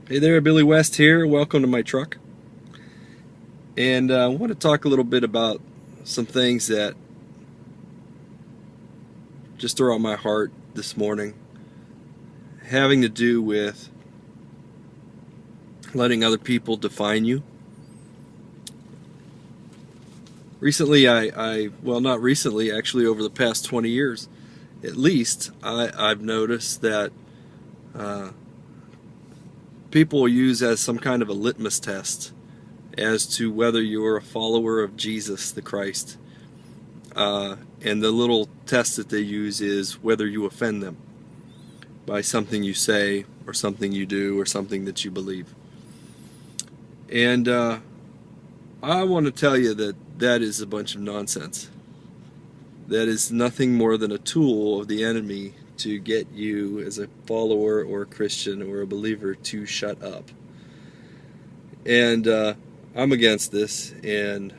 Hey there, Billy West here. Welcome to my truck. And I want to talk a little bit about some things that just are on my heart this morning, having to do with letting other people define you. Recently, well, not recently, actually, over the past 20 years, at least, I've noticed that uh, people use as some kind of a litmus test as to whether you're a follower of Jesus the Christ. And the little test that they use is whether you offend them by something you say or something you do or something that you believe. And I want to tell you that that is a bunch of nonsense. That is nothing more than a tool of the enemy to get you as a follower or a Christian or a believer to shut up. And I'm against this, and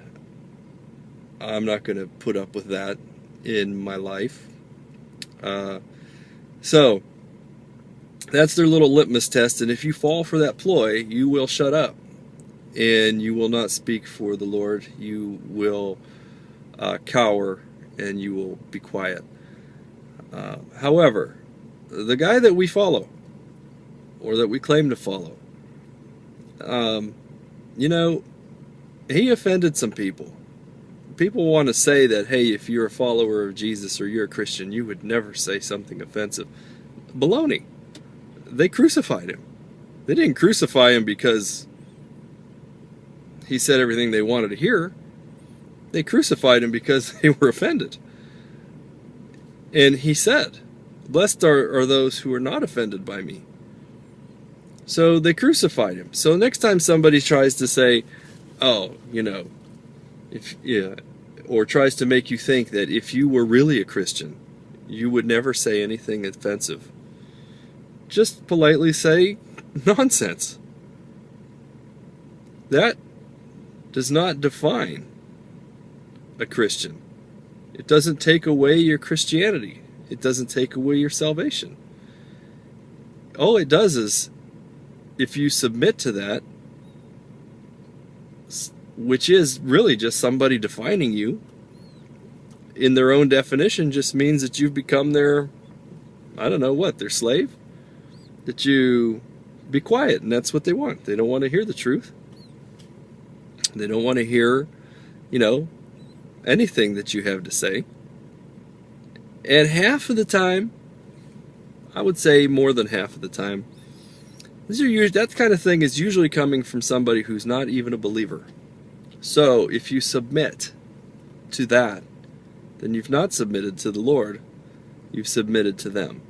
I'm not going to put up with that in my life. So that's their little litmus test, and if you fall for that ploy, you will shut up, and you will not speak for the Lord. You will cower, and you will be quiet. However, the guy that we follow, or that we claim to follow, he offended some people. People want to say that, hey, if you're a follower of Jesus or you're a Christian, you would never say something offensive. Baloney. They crucified him. They didn't crucify him because he said everything they wanted to hear. They crucified him because they were offended. And he said, blessed are those who are not offended by me. So they crucified him. So next time somebody tries to say, oh, or tries to make you think that if you were really a Christian, you would never say anything offensive, just politely say nonsense. That does not define a Christian. It doesn't take away your Christianity. It doesn't take away your salvation. All it does is, if you submit to that, which is really just somebody defining you in their own definition, just means that you've become their, I don't know what, their slave? That you be quiet, and that's what they want. They don't want to hear the truth. They don't want to hear, anything that you have to say. And half of the time, I would say more than half of the time, that kind of thing is usually coming from somebody who's not even a believer. So if you submit to that, then you've not submitted to the Lord, you've submitted to them.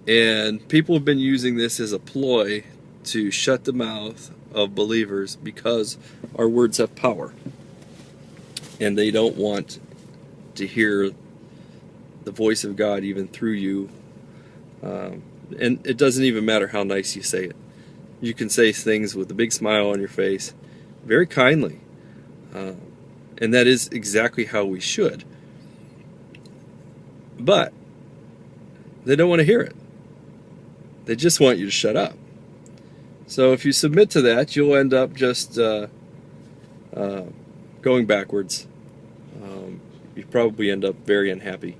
And people have been using this as a ploy to shut the mouth of believers because our words have power. And they don't want to hear the voice of God even through you. And it doesn't even matter how nice you say it. You can say things with a big smile on your face, very kindly. And that is exactly how we should. But they don't want to hear it. They just want you to shut up. So if you submit to that, you'll end up just going backwards. You probably end up very unhappy.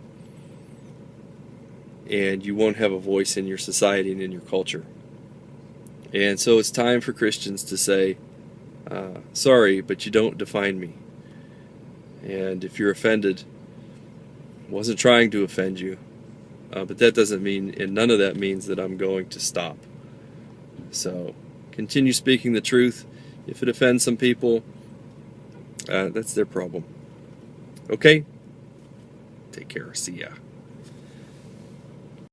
And you won't have a voice in your society and in your culture. And so it's time for Christians to say, sorry, but you don't define me. And if you're offended, I wasn't trying to offend you. But that doesn't mean, and none of that means that I'm going to stop. So continue speaking the truth. If it offends some people, that's their problem. Okay? Take care. See ya.